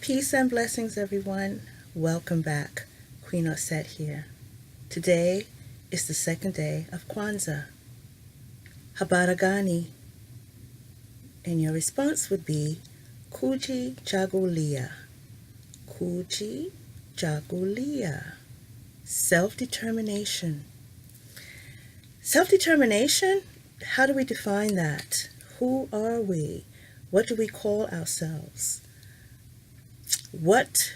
Peace and blessings, everyone. Welcome back. Queen Osset here. Today is the second day of Kwanzaa. Habari Gani. And your response would be Kujichagulia. Kujichagulia. Self-determination. Self-determination? How do we define that? Who are we? What do we call ourselves? What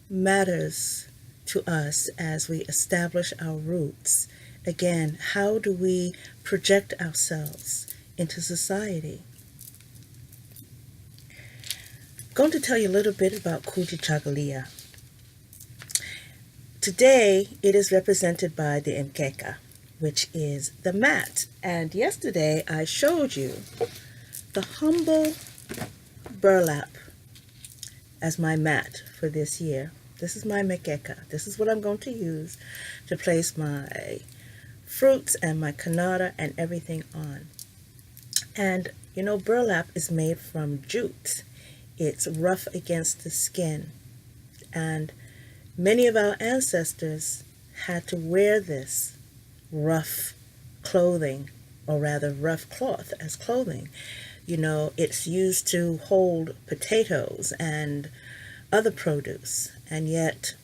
matters to us as we establish our roots? Again, how do we project ourselves into society? I'm going to tell you a little bit about Kujichagulia. Today, it is represented by the mkeka, which is the mat. And yesterday, I showed you the humble burlap as my mat for this year. This is my mkeka. This is what I'm going to use to place my fruits and my kanata and everything on. And you know, burlap is made from jute. It's rough against the skin. And many of our ancestors had to wear this rough clothing, or rather rough cloth as clothing. You know, it's used to hold potatoes and other produce, and yet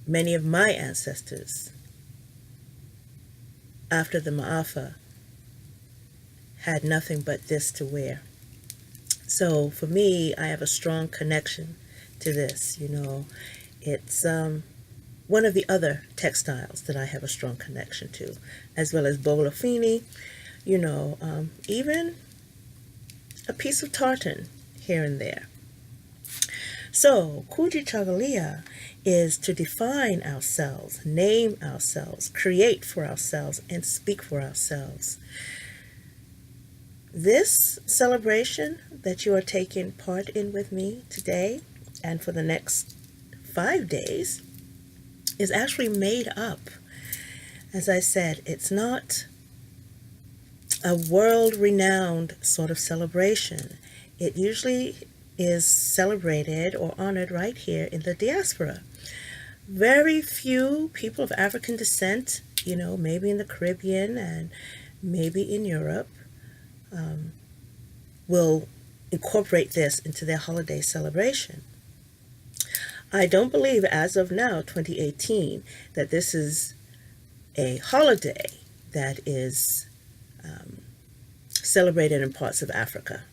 many of my ancestors, after the Ma'afa, had nothing but this to wear. So for me, I have a strong connection to this. You know, it's one of the other textiles that I have a strong connection to, as well as bolafini. You know, even a piece of tartan here and there. So, Kujichagulia is to define ourselves, name ourselves, create for ourselves, and speak for ourselves. This celebration that you are taking part in with me today and for the next 5 days is actually made up. As I said, it's not a world-renowned sort of celebration. It usually is celebrated or honored right here in the diaspora. Very few people of African descent, you know, maybe in the Caribbean and maybe in Europe, will incorporate this into their holiday celebration. I don't believe, as of now, 2018, that this is a holiday that is celebrated in parts of Africa,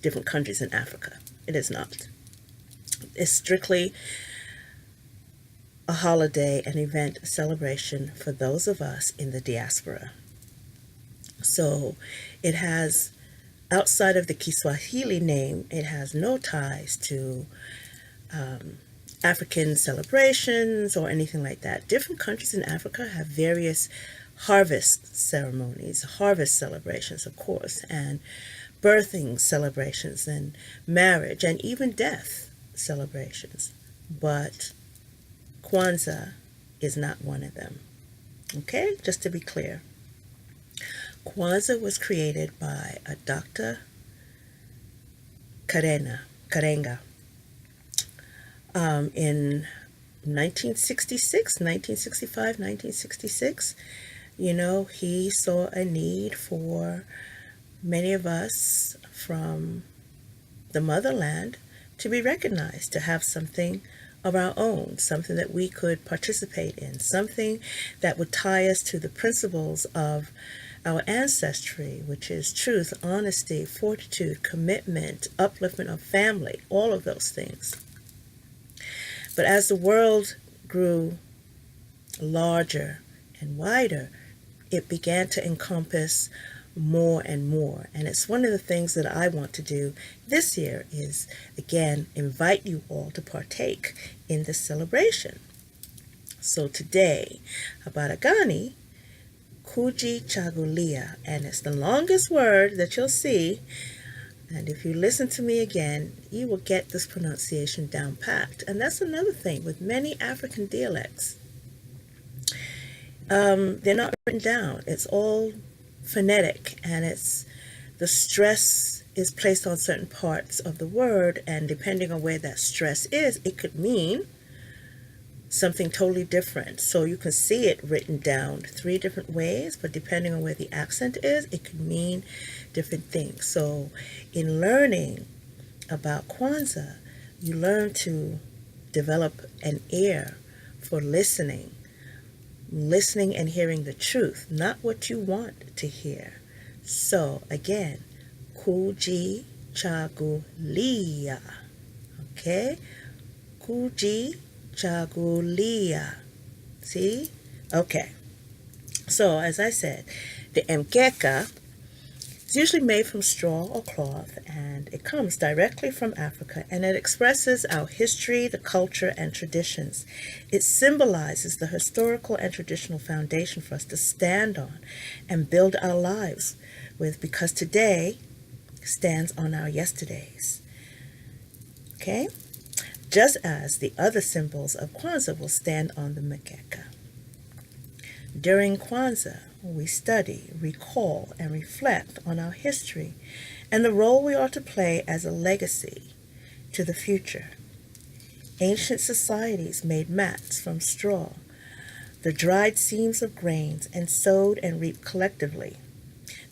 different countries in Africa. It is not. It's strictly a holiday, an event, a celebration for those of us in the diaspora. So it has, outside of the Kiswahili name, it has no ties to African celebrations or anything like that. Different countries in Africa have various harvest ceremonies, harvest celebrations, of course, and birthing celebrations, and marriage, and even death celebrations. But Kwanzaa is not one of them. Okay, just to be clear. Kwanzaa was created by a Dr. Karenga in 1966, 1965, 1966. You know, he saw a need for many of us from the motherland to be recognized, to have something of our own, something that we could participate in, something that would tie us to the principles of our ancestry, which is truth, honesty, fortitude, commitment, upliftment of family, all of those things. But as the world grew larger and wider, it began to encompass more and more. And it's one of the things that I want to do this year is, again, invite you all to partake in this celebration. So today, Habari Gani, Kujichagulia, and it's the longest word that you'll see. And if you listen to me again, you will get this pronunciation down packed. And that's another thing with many African dialects. They're not written down. It's all phonetic, and it's the stress is placed on certain parts of the word, and depending on where that stress is, it could mean something totally different. So you can see it written down 3 different ways, but depending on where the accent is, it could mean different things. So in learning about Kwanzaa, you learn to develop an ear for listening and hearing the truth, not what you want to hear. So again, Kujichagulia. Okay? Kujichagulia. See? Okay. So as I said, the mkeka is usually made from straw or cloth, and it comes directly from Africa, and it expresses our history, the culture, and traditions. It symbolizes the historical and traditional foundation for us to stand on and build our lives with, because today stands on our yesterdays. Okay? Just as the other symbols of Kwanzaa will stand on the mkeka. During Kwanzaa, we study, recall, and reflect on our history and the role we are to play as a legacy to the future. Ancient societies made mats from straw, the dried seams of grains, and sowed and reaped collectively.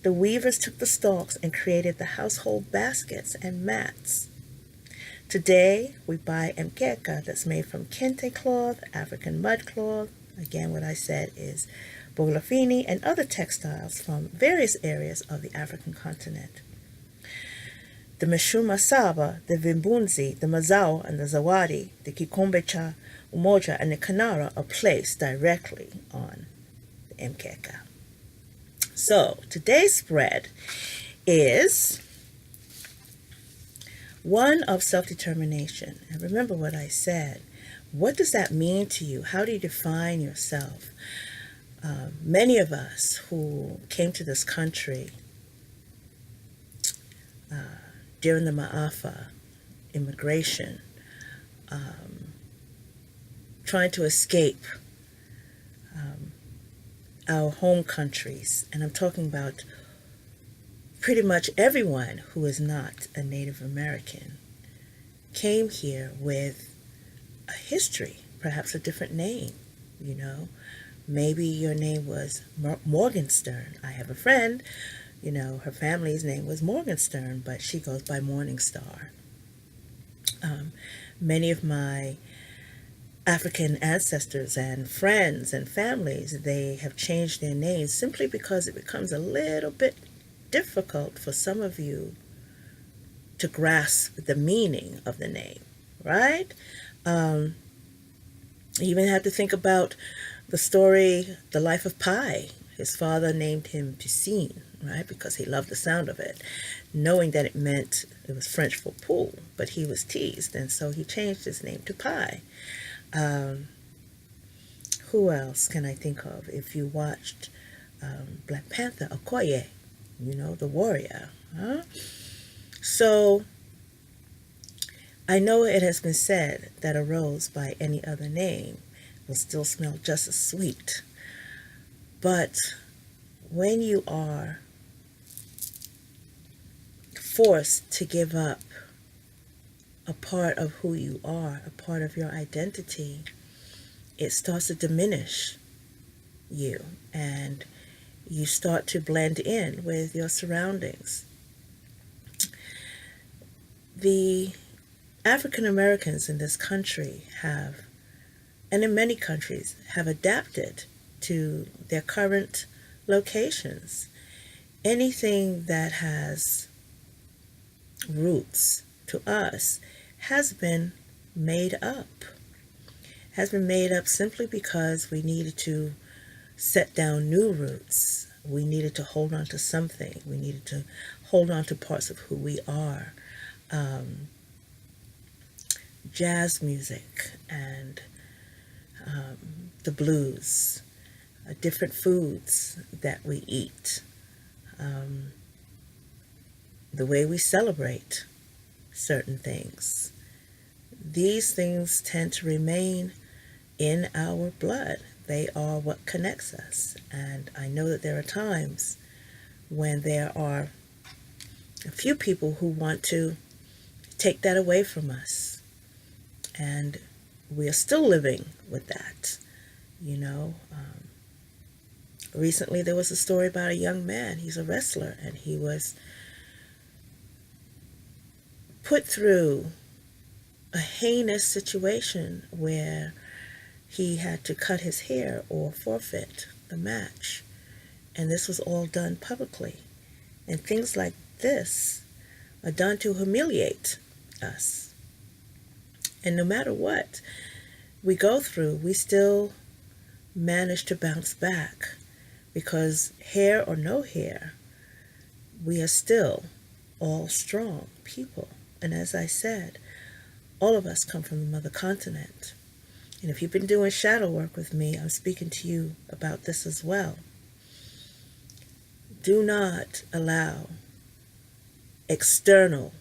The weavers took the stalks and created the household baskets and mats. Today, we buy mkeka that's made from kente cloth, African mud cloth. Again, what I said is bolafini and other textiles from various areas of the African continent. The Meshuma Saba, the Vimbunzi, the Mazao, and the Zawadi, the Kikombe cha Umoja, and the Kanara are placed directly on the mkeka. So, today's spread is one of self-determination. And remember what I said. What does that mean to you? How do you define yourself? Many of us who came to this country during the Ma'afa immigration, trying to escape our home countries, and I'm talking about pretty much everyone who is not a Native American, came here with a history, perhaps a different name, you know. Maybe your name was Morgenstern. I have a friend, you know, her family's name was Morgenstern, but she goes by Morningstar. Many of my African ancestors and friends and families, they have changed their names simply because it becomes a little bit difficult for some of you to grasp the meaning of the name, right? You even have to think about the story, The Life of Pi. His father named him Piscine, right, because he loved the sound of it, knowing that it meant it was French for pool, but he was teased, and so he changed his name to Pi. Who else can I think of? If you watched Black Panther, Okoye, you know, the warrior. Huh? So I know it has been said that a rose by any other name will still smell just as sweet. But when you are forced to give up a part of who you are, a part of your identity, it starts to diminish you, and you start to blend in with your surroundings. The African Americans in this country have, and in many countries, have adapted to their current locations. Anything that has roots to us has been made up. Has been made up simply because we needed to set down new roots. We needed to hold on to something. We needed to hold on to parts of who we are. Jazz music and the blues, different foods that we eat, the way we celebrate certain things. These things tend to remain in our blood. They are what connects us. And I know that there are times when there are a few people who want to take that away from us. And we are still living with that, you know. Recently there was a story about a young man. He's a wrestler, and he was put through a heinous situation where he had to cut his hair or forfeit the match. And this was all done publicly. And things like this are done to humiliate us. And no matter what we go through, we still manage to bounce back, because hair or no hair, we are still all strong people. And as I said, all of us come from the mother continent. And if you've been doing shadow work with me, I'm speaking to you about this as well. Do not allow external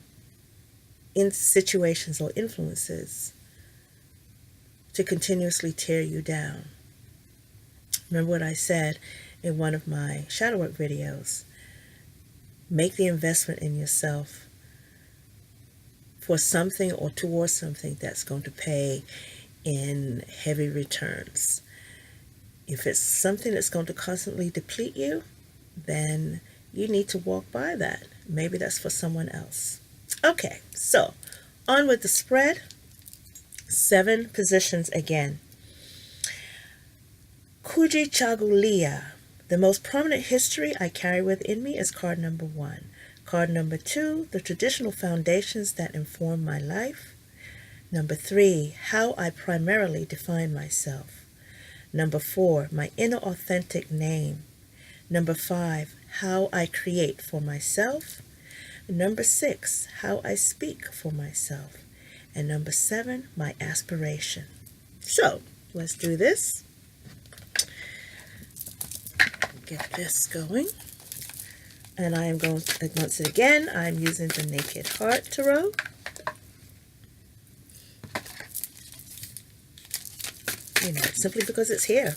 situations or influences to continuously tear you down. Remember what I said in one of my shadow work videos. Make the investment in yourself for something or towards something that's going to pay in heavy returns. If it's something that's going to constantly deplete you, then you need to walk by that. Maybe that's for someone else. Okay, so on with the spread. 7 positions again. Kujichagulia. The most prominent history I carry within me is card number 1. Card number 2, the traditional foundations that inform my life. Number 3, how I primarily define myself. Number 4, my inner authentic name. Number 5, how I create for myself. Number 6, how I speak for myself. And number 7, my aspiration. So, let's do this. Get this going. And I am going, once again, I'm using the Naked Heart Tarot. You know, simply because it's here.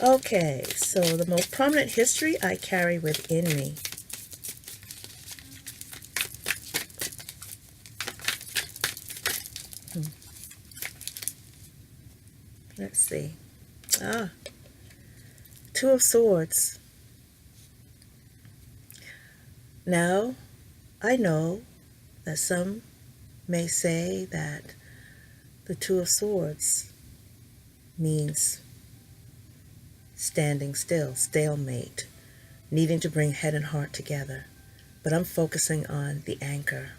Okay, so the most prominent history I carry within me. Let's see. 2 of Swords. Now, I know that some may say that the 2 of Swords means standing still, stalemate, needing to bring head and heart together. But I'm focusing on the anchor.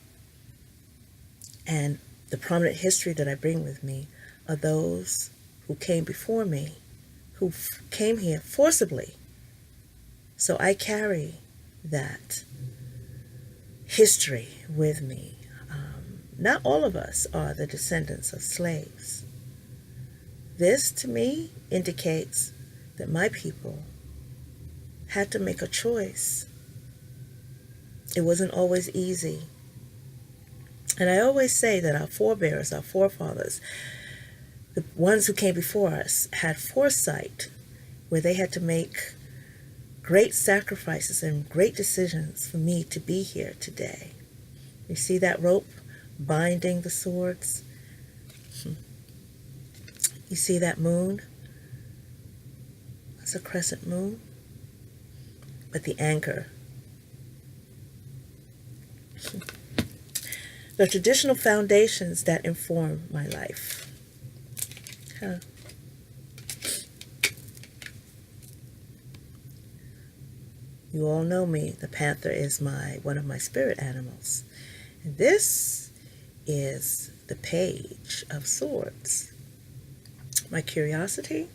And the prominent history that I bring with me are those who came before me, who came here forcibly. So I carry that history with me. Not all of us are the descendants of slaves. This, to me, indicates that my people had to make a choice. It wasn't always easy. And I always say that our forebears, our forefathers, the ones who came before us, had foresight where they had to make great sacrifices and great decisions for me to be here today. You see that rope binding the swords? You see that moon? It's a crescent moon. But the anchor. The traditional foundations that inform my life. You all know me. The panther is one of my spirit animals. And this is the Page of Swords. My curiosity,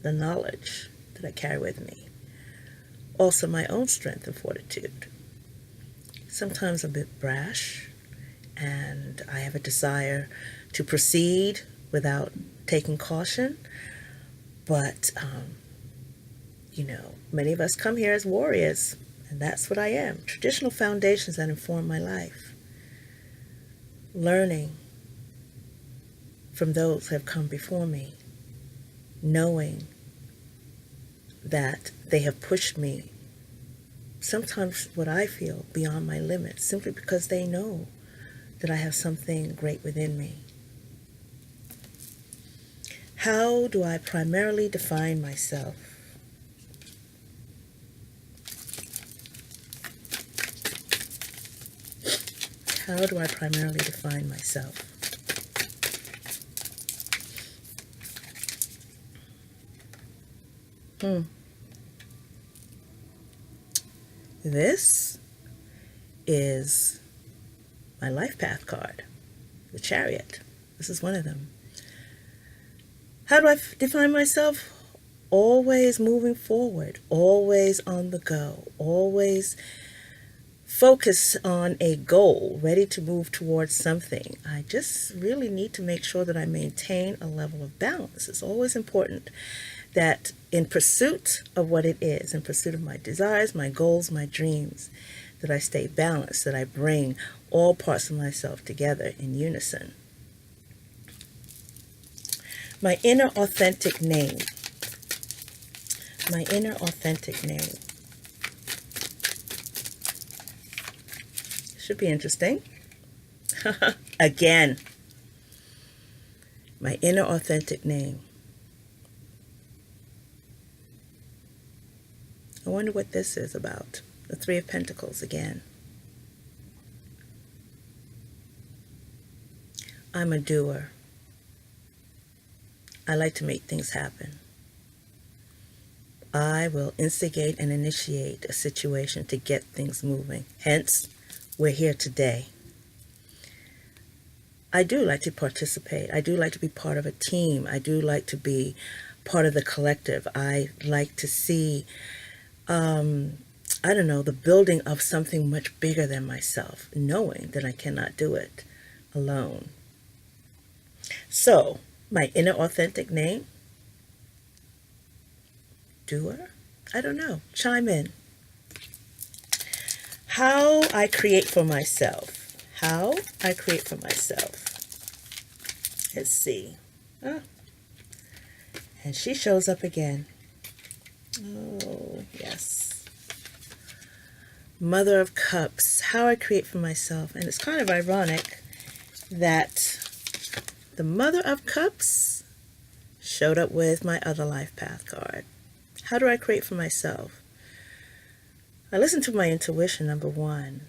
the knowledge that I carry with me. Also my own strength and fortitude. Sometimes I'm a bit brash, and I have a desire to proceed without taking caution. But, you know, many of us come here as warriors, and that's what I am. Traditional foundations that inform my life. Learning from those who have come before me. Knowing that they have pushed me sometimes what I feel beyond my limits, simply because they know that I have something great within me. How do I primarily define myself? How do I primarily define myself? This is my life path card, the Chariot. This is one of them. How do I define myself? Always moving forward, always on the go, always focus on a goal, ready to move towards something. I just really need to make sure that I maintain a level of balance. It's always important that in pursuit of what it is, in pursuit of my desires, my goals, my dreams, that I stay balanced, that I bring all parts of myself together in unison. My inner authentic name. My inner authentic name. Should be interesting. Again. My inner authentic name. I wonder what this is about. The Three of Pentacles again. I'm a doer. I like to make things happen. I will instigate and initiate a situation to get things moving. Hence, we're here today. I do like to participate. I do like to be part of a team. I do like to be part of the collective. I like to see, the building of something much bigger than myself, knowing that I cannot do it alone. So, my inner authentic name? Doer? I don't know. Chime in. How I create for myself. How I create for myself. Let's see. Oh. And she shows up again. Oh, yes. Mother of Cups. How I create for myself. And it's kind of ironic that the Mother of Cups showed up with my other life path card. How do I create for myself? I listen to my intuition, number one.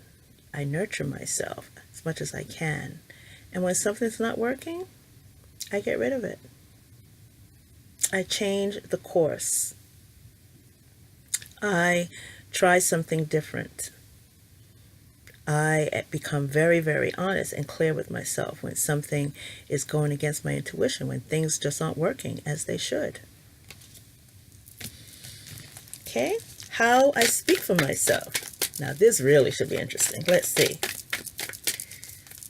I nurture myself as much as I can. And when something's not working, I get rid of it. I change the course. I try something different. I become very, very honest and clear with myself when something is going against my intuition, when things just aren't working as they should. Okay, how I speak for myself. Now this really should be interesting. Let's see.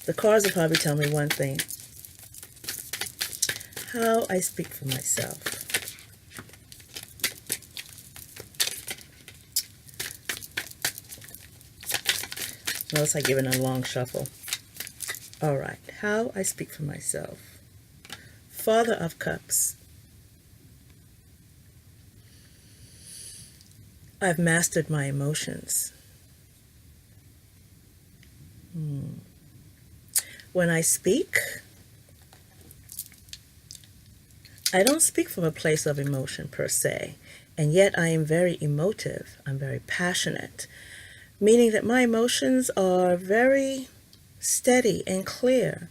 The cards will probably tell me one thing. How I speak for myself. Notice I give it a long shuffle. All right, how I speak for myself. Father of Cups. I've mastered my emotions. When I speak, I don't speak from a place of emotion per se, and yet I am very emotive. I'm very passionate, meaning that my emotions are very steady and clear.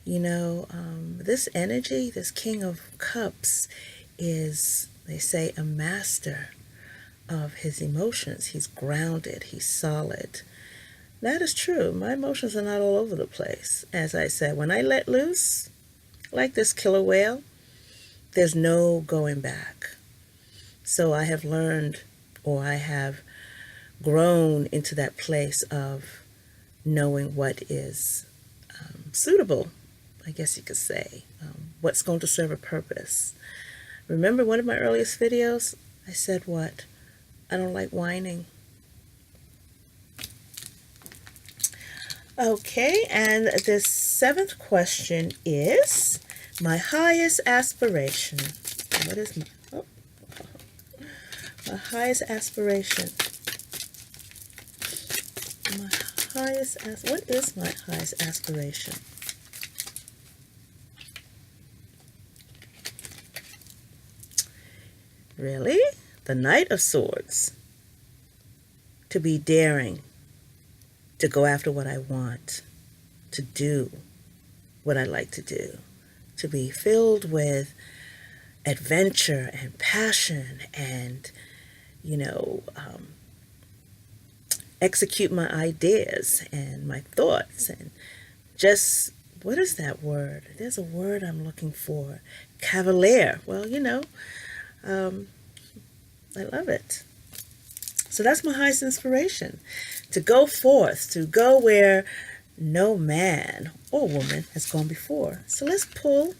This energy, this King of Cups, is, they say, a master of his emotions. He's grounded, he's solid. That is true. My emotions are not all over the place. As I said, when I let loose, like this killer whale, there's no going back. So I have learned, or I have grown into that place of knowing what is suitable, I guess you could say, what's going to serve a purpose. Remember one of my earliest videos? I said what? I don't like whining. Okay, and the seventh question is my highest aspiration. What is my highest aspiration? what is my highest aspiration? Really? The Knight of Swords. To be daring, to go after what I want, to do what I like to do, to be filled with adventure and passion and, execute my ideas and my thoughts and just, what is that word? There's a word I'm looking for. Cavalier. Well, I love it. So that's my highest inspiration, to go forth, to go where no man or woman has gone before. So let's pull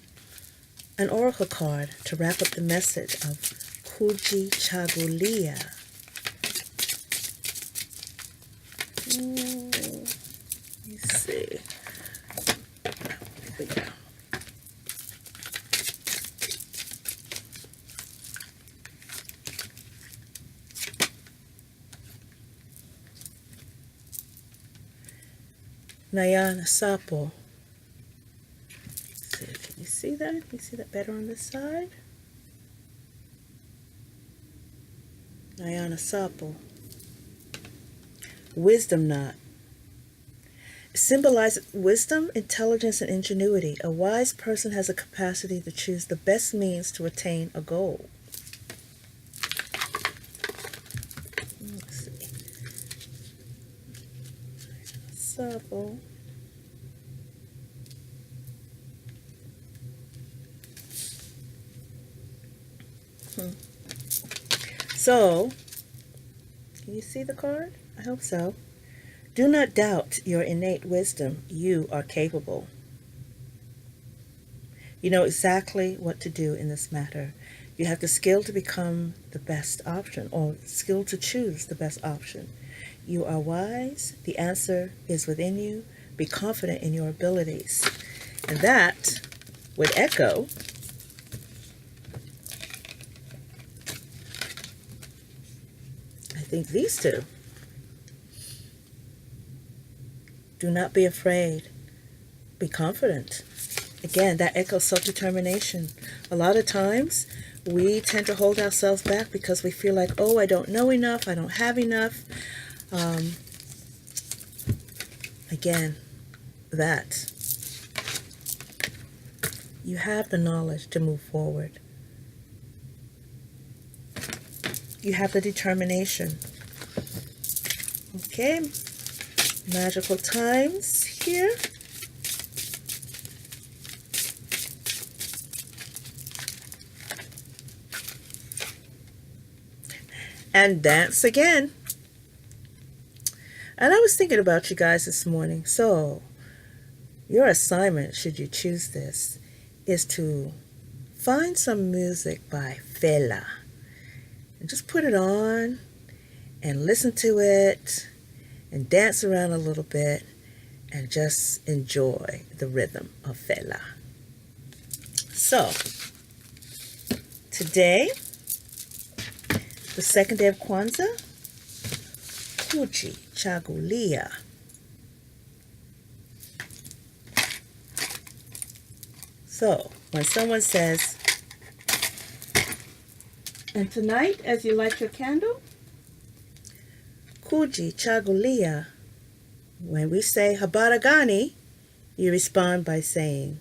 an oracle card to wrap up the message of Kujichagulia. Let's see. Here we go. Nayana Sapo. Can you see that? Can you see that better on this side? Nayana Sapo. Wisdom knot. Symbolizes wisdom, intelligence, and ingenuity. A wise person has a capacity to choose the best means to attain a goal. Let's see. Sapo. So, can you see the card? I hope so. Do not doubt your innate wisdom. You are capable. You know exactly what to do in this matter. You have the skill to become the best option, or skill to choose the best option. You are wise. The answer is within you. Be confident in your abilities. And that would echo I think these two. Do not be afraid. Be confident. Again, that echoes self-determination. A lot of times, we tend to hold ourselves back because we feel like, oh, I don't know enough, I don't have enough. Again, that. You have the knowledge to move forward. You have the determination. Okay, magical times here. And dance again. And I was thinking about you guys this morning. So, your assignment, should you choose this, is to find some music by Fela. And just put it on and listen to it and dance around a little bit and just enjoy the rhythm of Fela. So, today, the second day of Kwanzaa, Kujichagulia. So, when someone says, and tonight, as you light your candle, Kujichagulia. When we say Habari, Gani, you respond by saying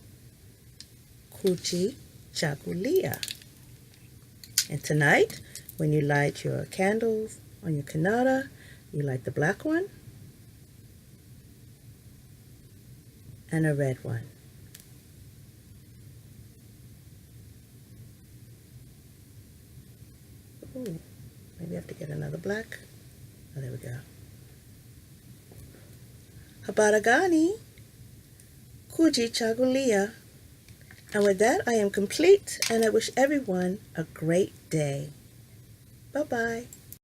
Kujichagulia. And tonight, when you light your candles on your Kanada, you light the black one and a red one. Ooh, maybe I have to get another black. Oh, there we go. Habari Gani, Kujichagulia. And with that, I am complete, and I wish everyone a great day. Bye-bye.